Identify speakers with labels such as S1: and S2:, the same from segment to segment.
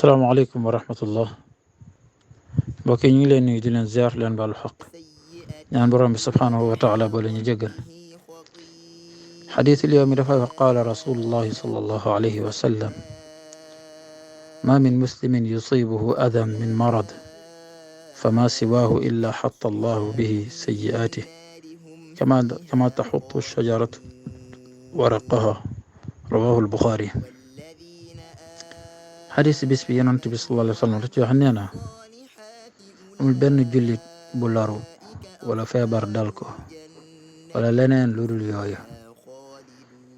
S1: salaamaaleykum wa rahmatullah mbokk yi ñu ngi leen nuyu di leen ziar leen baalu xaq ñaan borom bi subhaanahu wa taala ba la ñu jéggal xadiisul yawmi dafay wax qaala rasulullahi sallallahu alayhi wa sallam ma min muslimin yusibuhu adan min marad fama siwaahu illa xatta allahu bihi sayyi'aatih kama taxutu shajaratu waraqaha rawahu albuxaari xadis bis bi yonent bi sallallahu alayhi wa sallam ci wax nee na amul benn jullit bu laru wala feebar dal ko wala leneen lu dul yooyu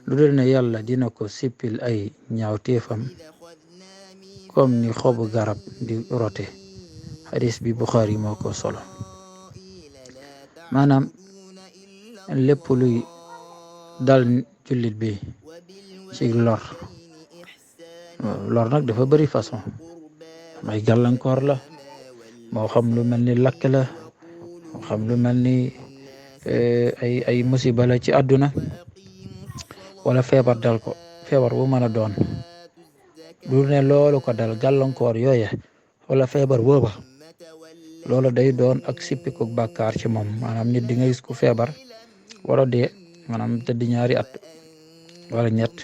S1: lu dul ne yàlla dina ko sippil ay ñaawteefam comme ni xobu garab di rote xadis bi Buxaari moo ko solo maanaam lépp luy dal jullit bi ci lor nag dafa bëri façon ay gàllankoor la moo xam lu mel ni lakk la moo xam lu mel ni ay musiba la ci àdduna wala feebar dal ko feebar bu mën a doon lu ne loolu ko dal gàllankoor yooye wala feebar booba loolu day doon ak sippiku bàkkaar ci moom maanaam nit di nga gis ku feebar wala dee maanaam tëdd ñaari at wala ñett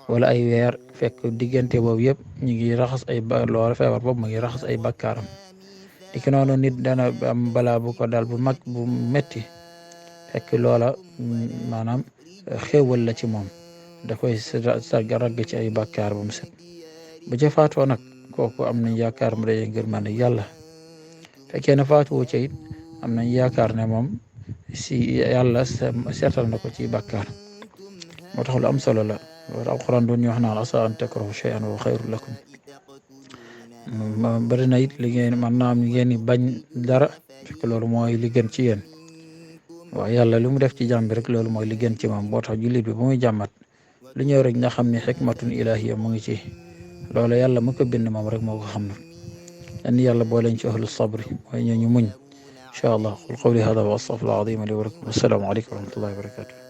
S1: wala ay weer fekk diggante boobu yëpp ñu ngi raxas ay loola feebar boobu mu ngi raxas ay bakkaaram ki noonu nit dana am balaa bu ko dal bu mag bu metti fekk loola maanaam xéewal la ci moom da koy ragg ci ay bakkaar bu mu set bu ca faatoo nag kooku am nañ yaakaar mu daje ngërmande yàlla fekkee ne faatuwoo ca it am nañ yaakaar ne moom si yàlla seetal na ko ci bakkaar moo tax lu am solo la wala alquran doon ñu wax naan asa an takrahu shay'an wa xayrun lakum bari na it li ngeen mën naa am ngeen ni bañ dara fekk loolu mooy li gën ci yéen waaw yàlla lu mu def ci jàmm bi rek loolu mooy li gën ci moom moo tax jullit bi bu muy jàmmat lu ñëw rek nga xam ne xikmatun ilahiya mu ngi ci loolu yàlla mu ko bind moom rek moo ko xam na yan yàlla boo leen ci ahlu sabri mooy ñooñu muñ incha allah qul qawli hada wa astaghfirullah al-azim li wa lakum assalaamu aleykum wa rahmatullahi wa barakatuh